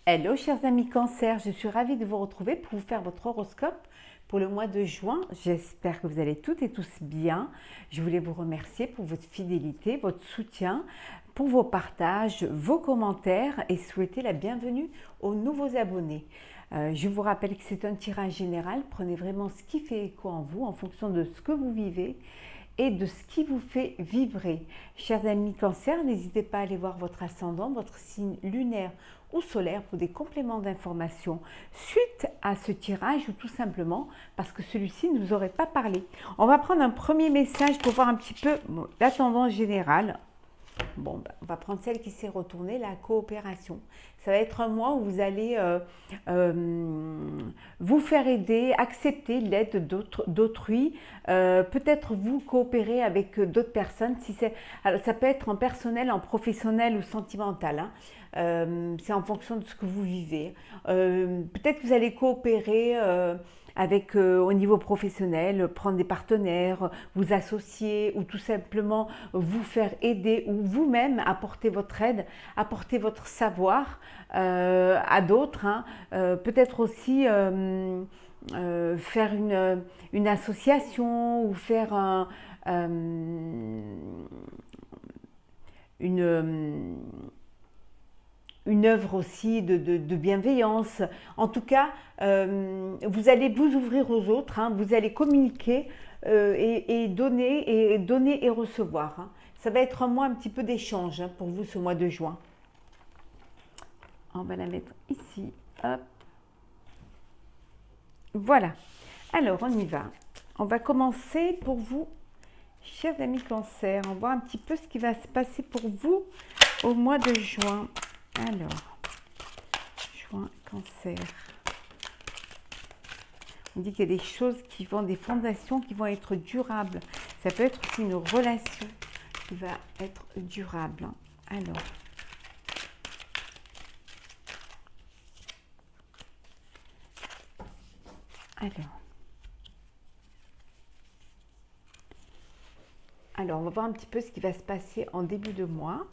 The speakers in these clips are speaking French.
Hello chers amis Cancer, je suis ravie de vous retrouver pour vous faire votre horoscope pour le mois de juin. J'espère que vous allez toutes et tous bien. Je voulais vous remercier pour votre fidélité, votre soutien, pour vos partages, vos commentaires et souhaiter la bienvenue aux nouveaux abonnés. Je vous rappelle que c'est un tirage général, prenez vraiment ce qui fait écho en vous en fonction de ce que vous vivez et de ce qui vous fait vibrer. Chers amis Cancer, n'hésitez pas à aller voir votre ascendant, votre signe lunaire ou solaire pour des compléments d'informations suite à ce tirage ou tout simplement parce que celui-ci ne vous aurait pas parlé. On va prendre un premier message pour voir un petit peu la tendance générale. Bon, on va prendre celle qui s'est retournée, la coopération. Ça va être un mois où vous allez vous faire aider, accepter l'aide d'autrui, peut-être vous coopérer avec d'autres personnes. Alors, ça peut être en personnel, en professionnel ou sentimental. C'est en fonction de ce que vous vivez. Peut-être que vous allez coopérer avec au niveau professionnel, prendre des partenaires, vous associer ou tout simplement vous faire aider ou vous-même apporter votre aide, apporter votre savoir à d'autres. Peut-être aussi faire une association ou faire une œuvre aussi de bienveillance. En tout cas, vous allez vous ouvrir aux autres, vous allez communiquer et donner et recevoir. Ça va être un mois un petit peu d'échange pour vous ce mois de juin. On va la mettre ici. Hop. Voilà. Alors, on y va. On va commencer pour vous, chers amis Cancer. On va voir un petit peu ce qui va se passer pour vous au mois de juin. Alors, juin, Cancer. On dit qu'il y a des choses qui vont, des fondations qui vont être durables. Ça peut être aussi une relation qui va être durable. Alors, on va voir un petit peu ce qui va se passer en début de mois.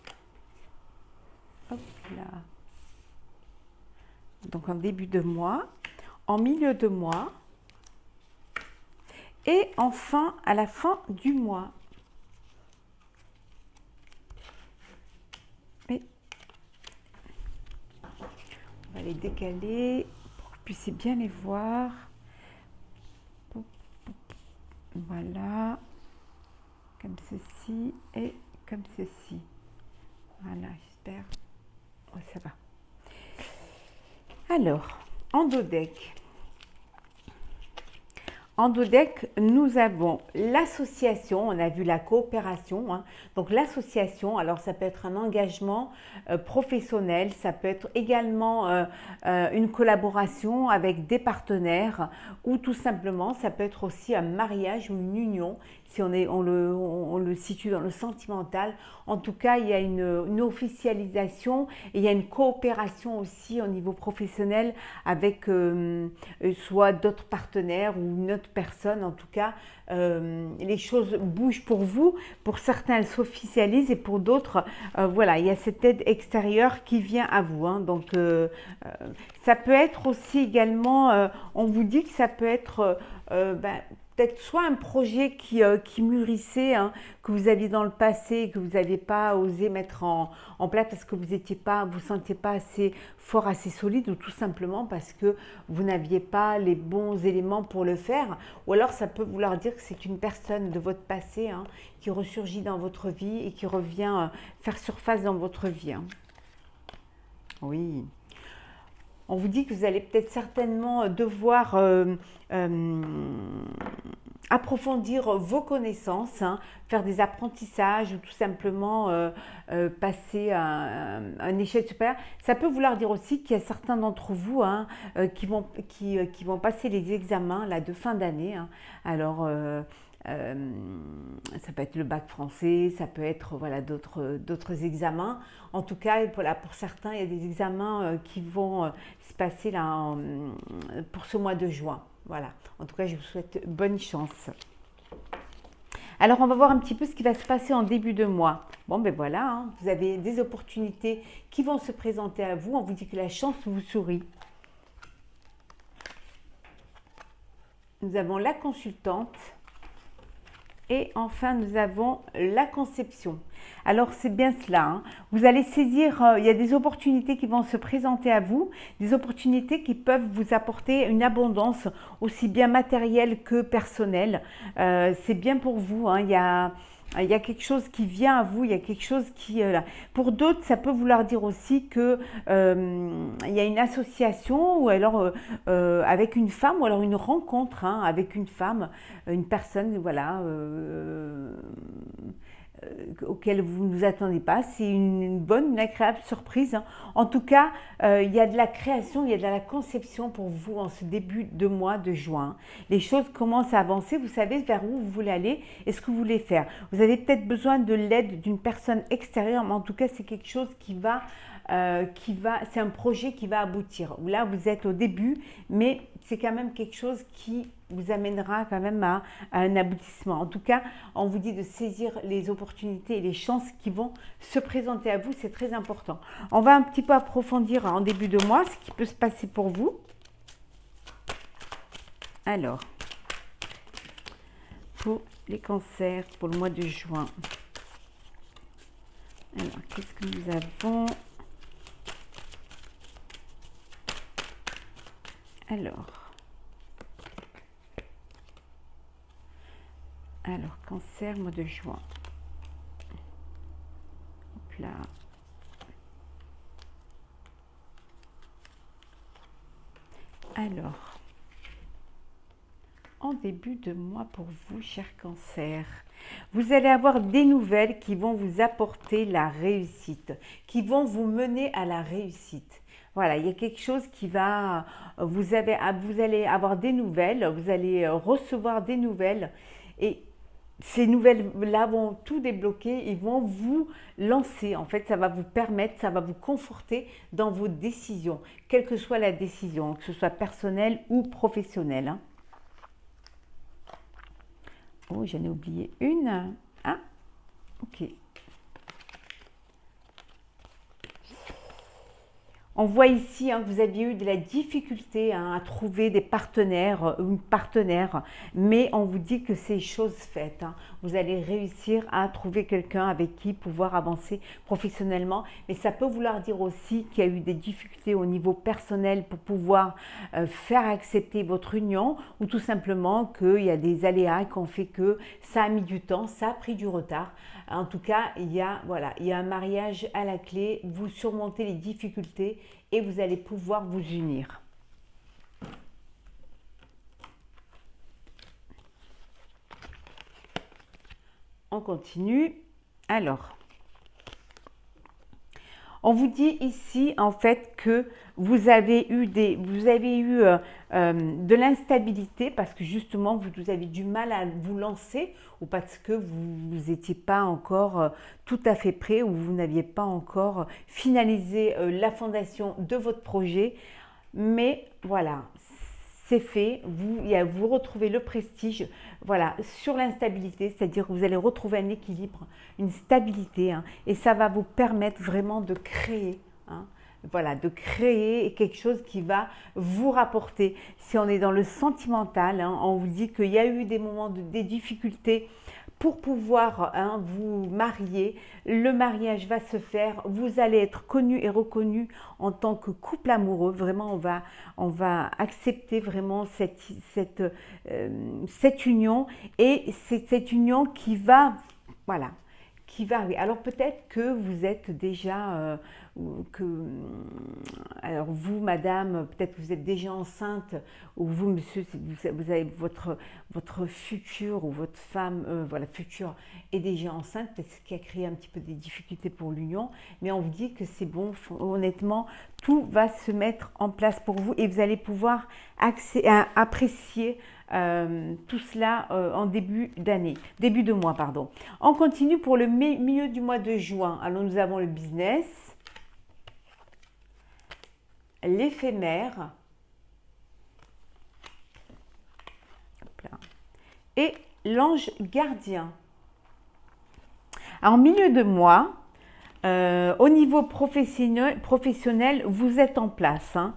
Hop là. Donc en début de mois, en milieu de mois et enfin à la fin du mois. Et on va les décaler pour que vous puissiez bien les voir. Voilà, comme ceci et comme ceci. Voilà, j'espère. Oh, ça va. Alors, en dos deck. En dos deck, nous avons l'association, on a vu la coopération. Donc l'association, alors ça peut être un engagement professionnel, ça peut être également une collaboration avec des partenaires ou tout simplement ça peut être aussi un mariage ou une union si on le situe dans le sentimental. En tout cas, il y a une officialisation et il y a une coopération aussi au niveau professionnel avec soit d'autres partenaires ou une autre personne. En tout cas, les choses bougent pour vous. Pour certains, elles s'officialisent et pour d'autres, voilà, il y a cette aide extérieure qui vient à vous. Donc, ça peut être aussi également, on vous dit que ça peut être peut-être soit un projet qui mûrissait, que vous aviez dans le passé et que vous n'avez pas osé mettre en place parce que vous ne sentiez pas assez fort, assez solide ou tout simplement parce que vous n'aviez pas les bons éléments pour le faire. Ou alors ça peut vouloir dire que c'est une personne de votre passé qui ressurgit dans votre vie et qui revient faire surface dans votre vie. Oui. On vous dit que vous allez peut-être certainement devoir approfondir vos connaissances, faire des apprentissages ou tout simplement passer à un échelle supérieure. Ça peut vouloir dire aussi qu'il y a certains d'entre vous qui vont passer les examens là, de fin d'année. Alors, ça peut être le bac français, ça peut être voilà, d'autres examens. En tout cas, pour certains, il y a des examens qui vont se passer là, pour ce mois de juin. Voilà. En tout cas, je vous souhaite bonne chance. Alors, on va voir un petit peu ce qui va se passer en début de mois. Bon, ben voilà, hein, vous avez des opportunités qui vont se présenter à vous. On vous dit que la chance vous sourit. Nous avons la consultante. Et enfin, nous avons la conception. Alors, c'est bien cela. Hein. Vous allez saisir, il y a des opportunités qui vont se présenter à vous, des opportunités qui peuvent vous apporter une abondance aussi bien matérielle que personnelle. C'est bien pour vous. Hein. Il y a quelque chose qui vient à vous, il y a quelque chose qui... Pour d'autres, ça peut vouloir dire aussi que il y a une association ou alors avec une femme ou alors une rencontre hein, avec une femme, une personne, voilà, auquel vous ne vous attendez pas. C'est une bonne, une agréable surprise. Hein. En tout cas, il y a de la création, il y a de la conception pour vous en ce début de mois de juin. Les choses commencent à avancer, vous savez vers où vous voulez aller et ce que vous voulez faire. Vous avez peut-être besoin de l'aide d'une personne extérieure, mais en tout cas, c'est quelque chose c'est un projet qui va aboutir. Là, vous êtes au début, mais c'est quand même quelque chose qui vous amènera quand même à un aboutissement. En tout cas, on vous dit de saisir les opportunités et les chances qui vont se présenter à vous, c'est très important. On va un petit peu approfondir en début de mois ce qui peut se passer pour vous. Alors, pour les cancers, pour le mois de juin. Alors, qu'est-ce que nous avons ? Alors, cancer, mois de juin. Hop là. Alors, en début de mois pour vous, cher cancer, vous allez avoir des nouvelles qui vont vous apporter la réussite, qui vont vous mener à la réussite. Voilà, il y a quelque chose qui va, vous allez avoir des nouvelles, vous allez recevoir des nouvelles et ces nouvelles-là vont tout débloquer, ils vont vous lancer. En fait, ça va vous permettre, ça va vous conforter dans vos décisions, quelle que soit la décision, que ce soit personnelle ou professionnelle. Hein. Oh, j'en ai oublié une. Ah, ok. On voit ici hein, que vous aviez eu de la difficulté hein, à trouver des partenaires ou une partenaire, mais on vous dit que c'est chose faite. Hein. Vous allez réussir à trouver quelqu'un avec qui pouvoir avancer professionnellement, mais ça peut vouloir dire aussi qu'il y a eu des difficultés au niveau personnel pour pouvoir faire accepter votre union ou tout simplement qu'il y a des aléas qui ont fait que ça a mis du temps, ça a pris du retard. En tout cas, il y a un mariage à la clé, vous surmontez les difficultés et vous allez pouvoir vous unir. On continue. Alors, on vous dit ici en fait que vous avez eu de l'instabilité parce que justement vous avez du mal à vous lancer ou parce que vous n'étiez pas encore tout à fait prêt ou vous n'aviez pas encore finalisé la fondation de votre projet. Mais voilà, c'est fait, vous retrouvez le prestige voilà, sur l'instabilité, c'est-à-dire que vous allez retrouver un équilibre, une stabilité, hein, et ça va vous permettre vraiment de créer, hein, voilà, de créer quelque chose qui va vous rapporter. Si on est dans le sentimental, hein, on vous dit qu'il y a eu des moments des difficultés pour pouvoir hein, vous marier, le mariage va se faire, vous allez être connu et reconnu en tant que couple amoureux. Vraiment, on va accepter vraiment cette union et c'est cette union qui va, voilà, qui va arriver. Alors peut-être que vous êtes déjà, alors vous madame, peut-être que vous êtes déjà enceinte, ou vous monsieur, vous avez votre futur ou votre femme, voilà, future est déjà enceinte, peut-être ce qui a créé un petit peu des difficultés pour l'union, mais on vous dit que c'est bon, honnêtement, tout va se mettre en place pour vous et vous allez pouvoir apprécier tout cela en début de mois, pardon. On continue pour le milieu du mois de juin. Alors nous avons le business, l'éphémère et l'ange gardien. En milieu de mois, au niveau professionnel, vous êtes en place. Hein.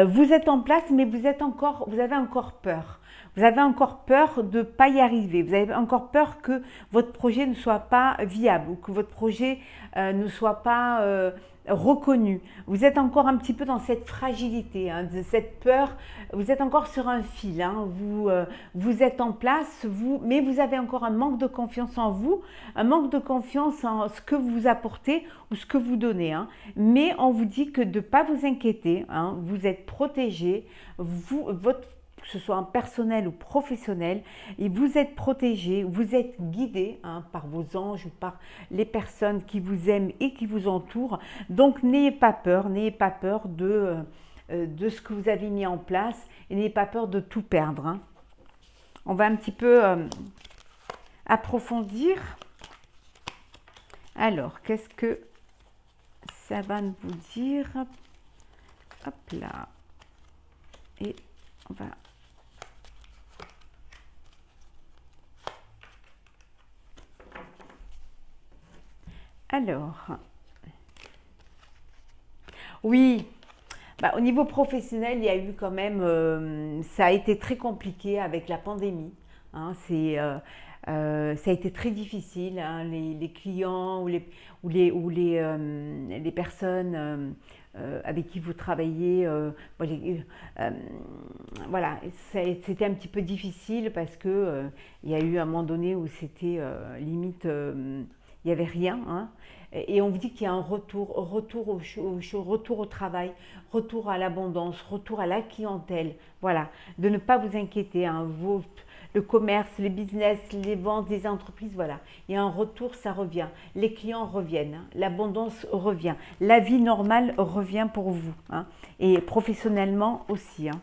Vous êtes en place, mais vous avez encore peur. Vous avez encore peur de ne pas y arriver. Vous avez encore peur que votre projet ne soit pas viable ou que votre projet ne soit pas reconnu. Vous êtes encore un petit peu dans cette fragilité, hein, de cette peur. Vous êtes encore sur un fil. Hein. Vous êtes en place, mais vous avez encore un manque de confiance en vous, un manque de confiance en ce que vous apportez ou ce que vous donnez. Hein. Mais on vous dit que de ne pas vous inquiéter, hein, vous êtes protégé, que ce soit en personnel ou professionnel, et vous êtes protégé, vous êtes guidé hein, par vos anges ou par les personnes qui vous aiment et qui vous entourent. Donc n'ayez pas peur de ce que vous avez mis en place et n'ayez pas peur de tout perdre. Hein. On va un petit peu approfondir. Alors, qu'est-ce que ça va vous dire? Hop là. Et on va... Alors, oui, bah, au niveau professionnel, il y a eu quand même, ça a été très compliqué avec la pandémie. Hein, ça a été très difficile. Hein, les clients ou les personnes avec qui vous travaillez, voilà, c'était un petit peu difficile parce que il y a eu un moment donné où c'était limite, il n'y avait rien. Hein, et on vous dit qu'il y a un retour au travail, retour à l'abondance, retour à la clientèle. Voilà, de ne pas vous inquiéter. Hein, le commerce, les business, les ventes, les entreprises, voilà. Il y a un retour, ça revient. Les clients reviennent, hein, l'abondance revient, la vie normale revient pour vous. Hein, et professionnellement aussi. Hein.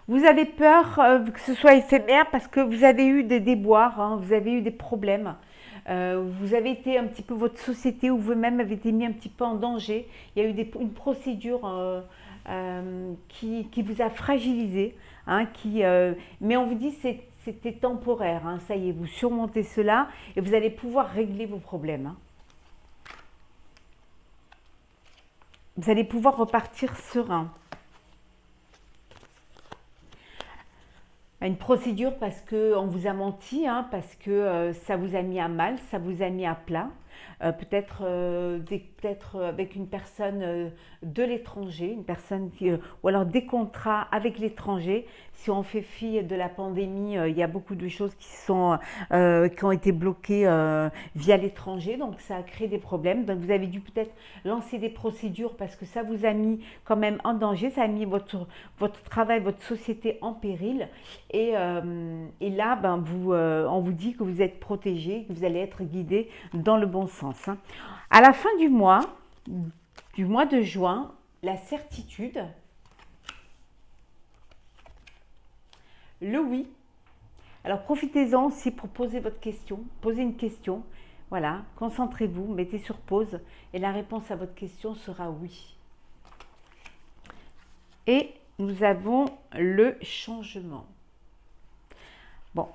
Vous avez peur que ce soit éphémère parce que vous avez eu des déboires, hein, vous avez eu des problèmes. Vous avez été un petit peu, votre société ou vous-même avez été mis un petit peu en danger. Il y a eu une procédure qui vous a fragilisé. Hein, mais on vous dit que c'était temporaire. Hein, ça y est, vous surmontez cela et vous allez pouvoir régler vos problèmes. Hein. Vous allez pouvoir repartir serein. Une procédure parce qu'on vous a menti, hein, parce que ça vous a mis à mal, ça vous a mis à plat. Peut-être avec une personne de l'étranger, une personne ou alors des contrats avec l'étranger. Si on fait fi de la pandémie, il y a beaucoup de choses qui ont été bloquées via l'étranger, donc ça a créé des problèmes. Donc vous avez dû peut-être lancer des procédures parce que ça vous a mis quand même en danger, ça a mis votre travail, votre société en péril. Et là, on vous dit que vous êtes protégé, que vous allez être guidé dans le bon sens. Hein. À la fin du mois de juin, la certitude, le oui. Alors profitez-en aussi pour poser votre question, poser une question. Voilà, concentrez-vous, mettez sur pause et la réponse à votre question sera oui. Et nous avons le changement. Bon,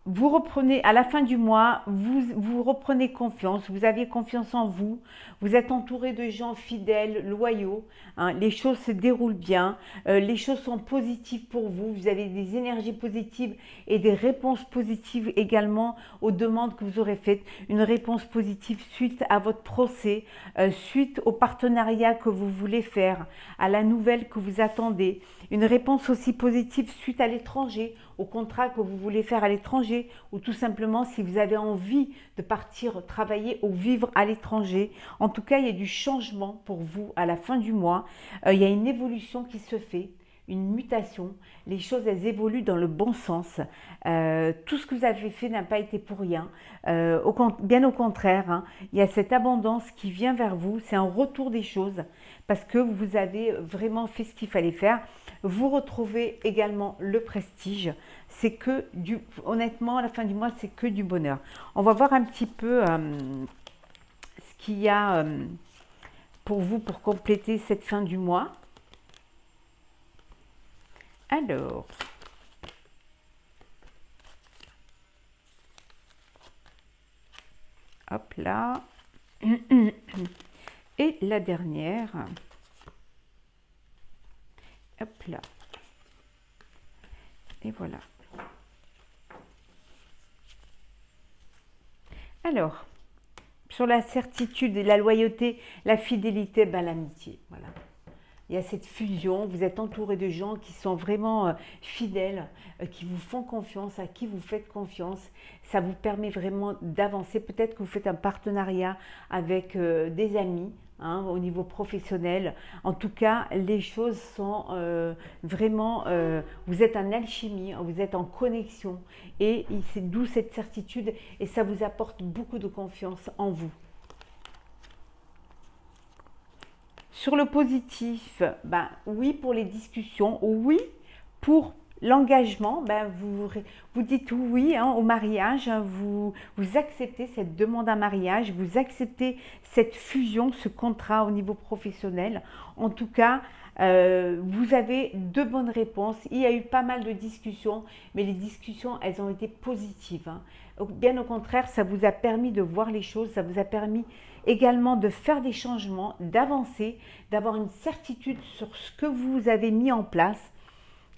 vous reprenez, à la fin du mois, vous reprenez confiance, vous aviez confiance en vous, vous êtes entouré de gens fidèles, loyaux, hein, les choses se déroulent bien, les choses sont positives pour vous, vous avez des énergies positives et des réponses positives également aux demandes que vous aurez faites, une réponse positive suite à votre procès, suite au partenariat que vous voulez faire, à la nouvelle que vous attendez, une réponse aussi positive suite à l'étranger, au contrat que vous voulez faire à l'étranger ou tout simplement si vous avez envie de partir travailler ou vivre à l'étranger. En tout cas, il y a du changement pour vous à la fin du mois. Il y a une évolution qui se fait, une mutation. Les choses, elles évoluent dans le bon sens. Tout ce que vous avez fait n'a pas été pour rien. Bien au contraire, hein, il y a cette abondance qui vient vers vous. C'est un retour des choses parce que vous avez vraiment fait ce qu'il fallait faire. Vous retrouvez également le prestige. C'est que honnêtement, à la fin du mois, c'est que du bonheur. On va voir un petit peu ce qu'il y a pour vous pour compléter cette fin du mois. Alors, Hop là. Et la dernière. Hop là. Et voilà. Alors, sur la certitude et la loyauté, la fidélité, ben, l'amitié. Voilà. Il y a cette fusion, vous êtes entouré de gens qui sont vraiment fidèles, qui vous font confiance, à qui vous faites confiance. Ça vous permet vraiment d'avancer. Peut-être que vous faites un partenariat avec des amis, hein, au niveau professionnel. En tout cas, les choses sont vraiment, vous êtes en alchimie, vous êtes en connexion. Et c'est d'où cette certitude et ça vous apporte beaucoup de confiance en vous. Sur le positif, ben, oui pour les discussions, oui pour l'engagement, ben, vous dites oui, hein, au mariage, hein, vous acceptez cette demande en mariage, vous acceptez cette fusion, ce contrat au niveau professionnel. En tout cas, vous avez de bonnes réponses. Il y a eu pas mal de discussions, mais les discussions, elles ont été positives, hein. Bien au contraire, ça vous a permis de voir les choses, ça vous a permis également de faire des changements, d'avancer, d'avoir une certitude sur ce que vous avez mis en place,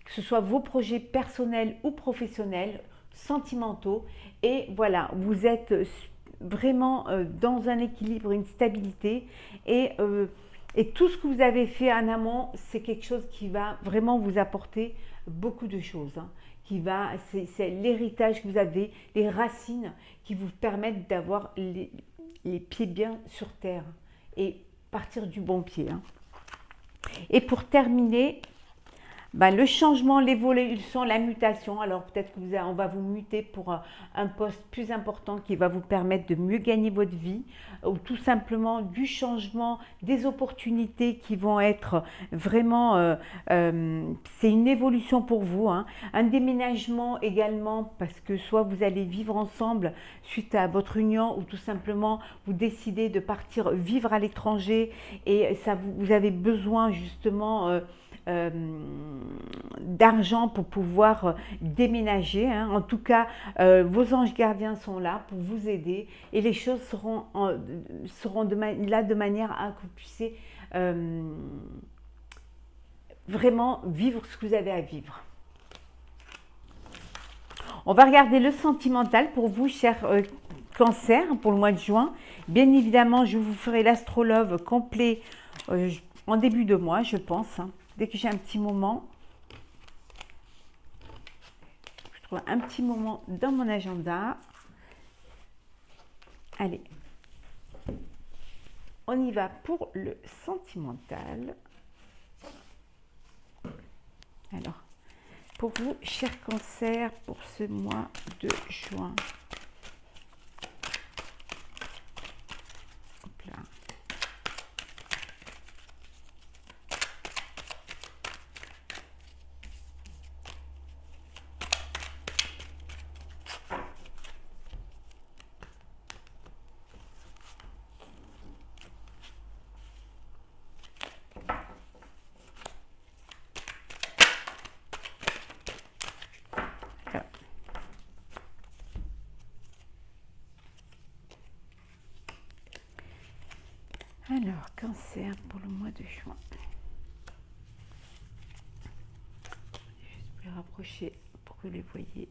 que ce soit vos projets personnels ou professionnels, sentimentaux. Et voilà, vous êtes vraiment dans un équilibre, une stabilité. Et tout ce que vous avez fait en amont, c'est quelque chose qui va vraiment vous apporter beaucoup de choses, hein. C'est l'héritage que vous avez, les racines qui vous permettent d'avoir les pieds bien sur terre et partir du bon pied, hein. Et pour terminer, ben, le changement, l'évolution, la mutation. Alors peut-être on va vous muter pour un poste plus important qui va vous permettre de mieux gagner votre vie, ou tout simplement du changement, des opportunités qui vont être vraiment, c'est une évolution pour vous, hein. Un déménagement également parce que soit vous allez vivre ensemble suite à votre union ou tout simplement vous décidez de partir vivre à l'étranger et ça, vous avez besoin justement d'argent pour pouvoir déménager, hein. En tout cas, vos anges gardiens sont là pour vous aider et les choses seront là de manière à que vous puissiez vraiment vivre ce que vous avez à vivre. On va regarder le sentimental pour vous, chers Cancer, pour le mois de juin. Bien évidemment, je vous ferai l'astrolove complet en début de mois, je pense, hein. Dès que j'ai un petit moment, je trouve un petit moment dans mon agenda. Allez, on y va pour le sentimental. Alors, pour vous, chers Cancer, pour ce mois de juin. Hop là. Alors, Cancer pour le mois de juin. Je vais rapprocher pour que vous les voyez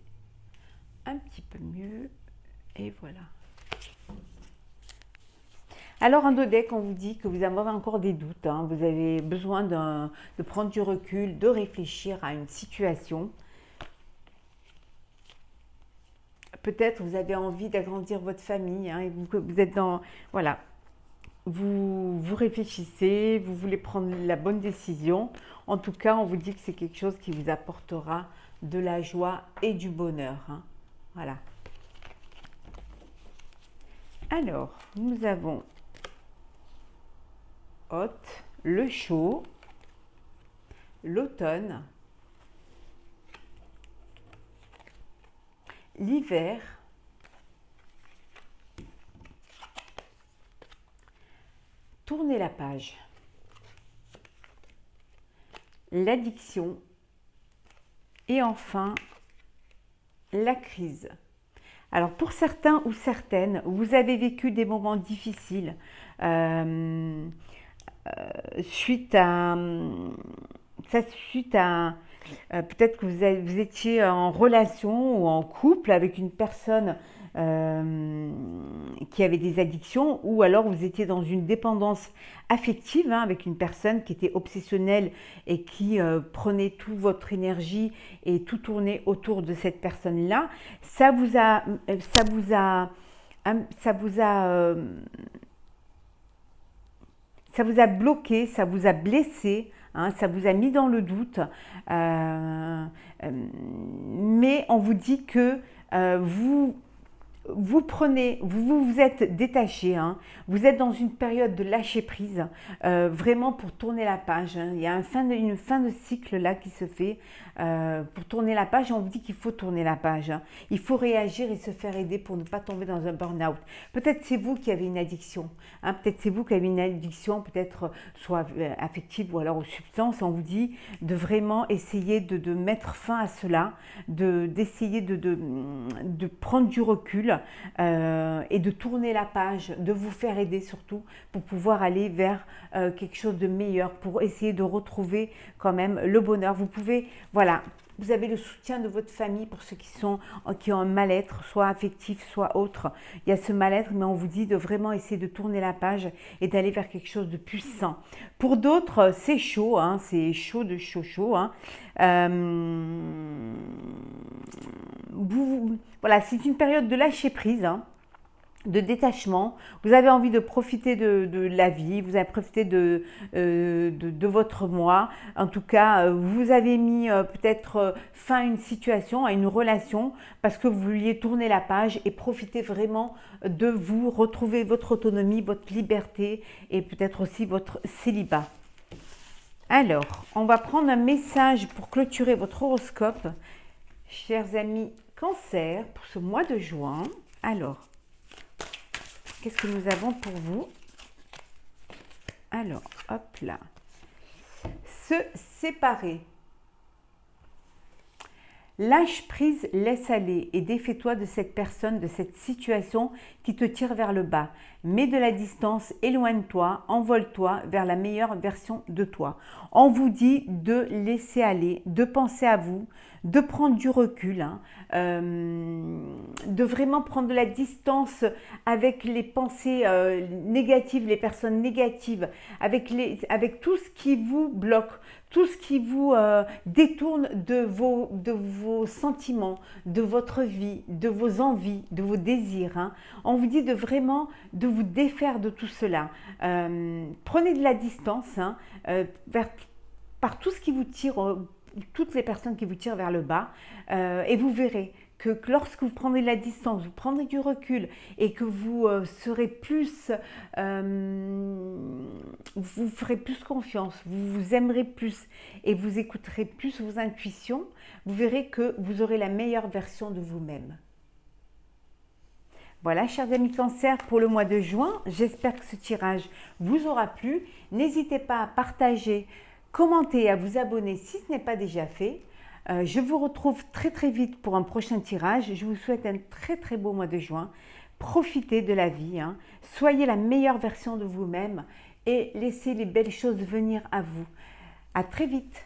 un petit peu mieux. Et voilà. Alors, en dodeck, on vous dit que vous avez encore des doutes, hein. Vous avez besoin de prendre du recul, de réfléchir à une situation. Peut-être vous avez envie d'agrandir votre famille, hein, et vous êtes dans... Voilà. Vous réfléchissez, vous voulez prendre la bonne décision. En tout cas, on vous dit que c'est quelque chose qui vous apportera de la joie et du bonheur, hein. Voilà. Alors, nous avons Hôte, le chaud, l'automne, l'hiver, tourner la page, l'addiction et enfin la crise. Alors pour certains ou certaines, vous avez vécu des moments difficiles euh, suite à, suite à peut-être que vous étiez en relation ou en couple avec une personne qui avait des addictions, ou alors vous étiez dans une dépendance affective avec une personne qui était obsessionnelle et qui prenait toute votre énergie et tout tournait autour de cette personne-là. Ça vous a ça vous a bloqué, ça vous a blessé, ça vous a mis dans le doute, mais on vous dit que vous vous êtes détaché, vous êtes dans une période de lâcher prise, vraiment pour tourner la page. Il y a une fin de cycle là qui se fait pour tourner la page. On vous dit qu'il faut tourner la page. Il faut réagir et se faire aider pour ne pas tomber dans un burn-out. Peut-être c'est vous qui avez une addiction, peut-être c'est vous qui avez une addiction, peut-être soit affective ou alors aux substances. On vous dit de vraiment essayer de mettre fin à cela, d'essayer de prendre du recul et de tourner la page, de vous faire aider surtout pour pouvoir aller vers quelque chose de meilleur, pour essayer de retrouver quand même le bonheur. Vous pouvez, voilà, vous avez le soutien de votre famille pour ceux qui ont un mal-être, soit affectif, soit autre. Il y a ce mal-être, mais on vous dit de vraiment essayer de tourner la page et d'aller vers quelque chose de puissant. Pour d'autres, c'est chaud, c'est chaud de chaud chaud. Voilà, c'est une période de lâcher prise, de détachement. Vous avez envie de profiter de la vie, vous avez profité de votre moi. En tout cas, vous avez mis peut-être fin à une situation, à une relation, parce que vous vouliez tourner la page et profiter vraiment de vous, retrouver votre autonomie, votre liberté et peut-être aussi votre célibat. Alors, on va prendre un message pour clôturer votre horoscope, chers amis Cancer, pour ce mois de juin. Alors, qu'est-ce que nous avons pour vous? Alors, hop là. Se séparer. Lâche prise, laisse aller et défais-toi de cette personne, de cette situation qui te tire vers le bas. Mets de la distance, éloigne-toi, envole-toi vers la meilleure version de toi. On vous dit de laisser aller, de penser à vous, de prendre du recul, de vraiment prendre de la distance avec les pensées négatives, les personnes négatives, avec tout ce qui vous bloque, tout ce qui vous détourne de vos sentiments, de votre vie, de vos envies, de vos désirs. On vous dit de vraiment de vous défaire de tout cela. Prenez de la distance par tout ce qui vous tire, toutes les personnes qui vous tirent vers le bas, et vous verrez que lorsque vous prendrez de la distance, vous prendrez du recul et que vous serez plus, vous ferez plus confiance, vous vous aimerez plus et vous écouterez plus vos intuitions, vous verrez que vous aurez la meilleure version de vous-même. Voilà, chers amis Cancer, pour le mois de juin, j'espère que ce tirage vous aura plu. N'hésitez pas à partager, commenter et à vous abonner si ce n'est pas déjà fait. Je vous retrouve très très vite pour un prochain tirage. Je vous souhaite un très très beau mois de juin. Profitez de la vie, soyez la meilleure version de vous-même et laissez les belles choses venir à vous. À très vite.